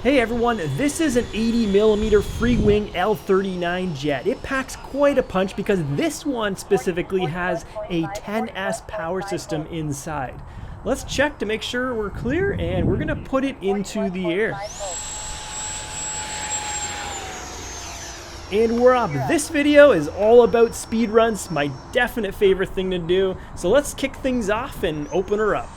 Hey everyone, this is an 80mm free-wing L39 jet. It packs quite a punch because this one specifically has a 10S power system inside. Let's check to make sure we're clear, and we're going to put it into the air. And we're up. This video is all about speed runs, my definite favorite thing to do. So let's kick things off and open her up.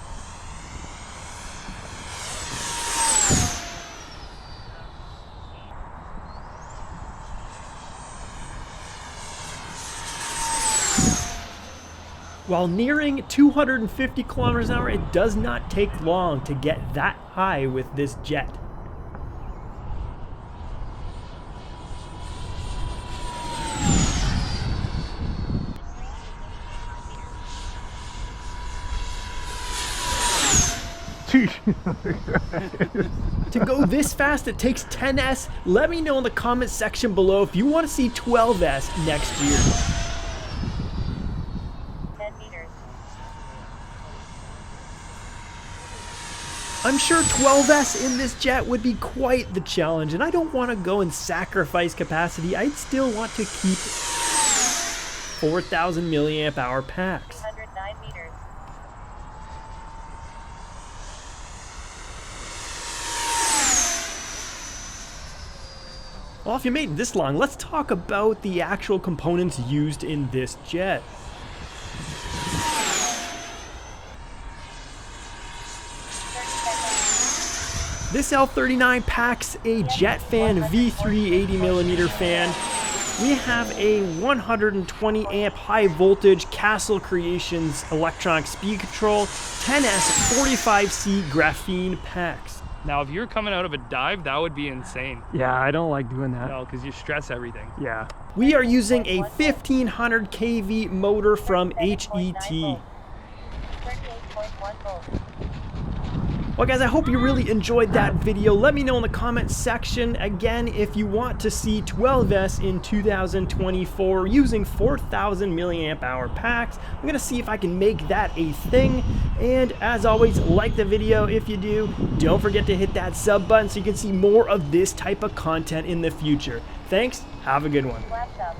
While nearing 250 kilometers an hour, it does not take long to get that high with this jet. To go this fast, it takes 10S. Let me know in the comment section below if you want to see 12S next year. 10 meters. I'm sure 12S in this jet would be quite the challenge, and I don't want to go and sacrifice capacity. I'd still want to keep 4,000 milliamp hour packs. 209 meters. Well, if you made it this long, let's talk about the actual components used in this jet. This L39 packs a jet fan V3 80mm fan. We have a 120 amp high voltage Castle Creations electronic speed control 10S 45C graphene packs. Now, if you're coming out of a dive, that would be insane. Yeah, I don't like doing that. No, because you stress everything. Yeah. We are using a 1500 kV motor from HET. 38.1 volts. Well guys, I hope you really enjoyed that video. Let me know in the comment section, again, if you want to see 12S in 2024 using 4,000 milliamp hour packs. I'm going to see if I can make that a thing. And as always, like the video if you do. Don't forget to hit that sub button so you can see more of this type of content in the future. Thanks, have a good one. Flash up.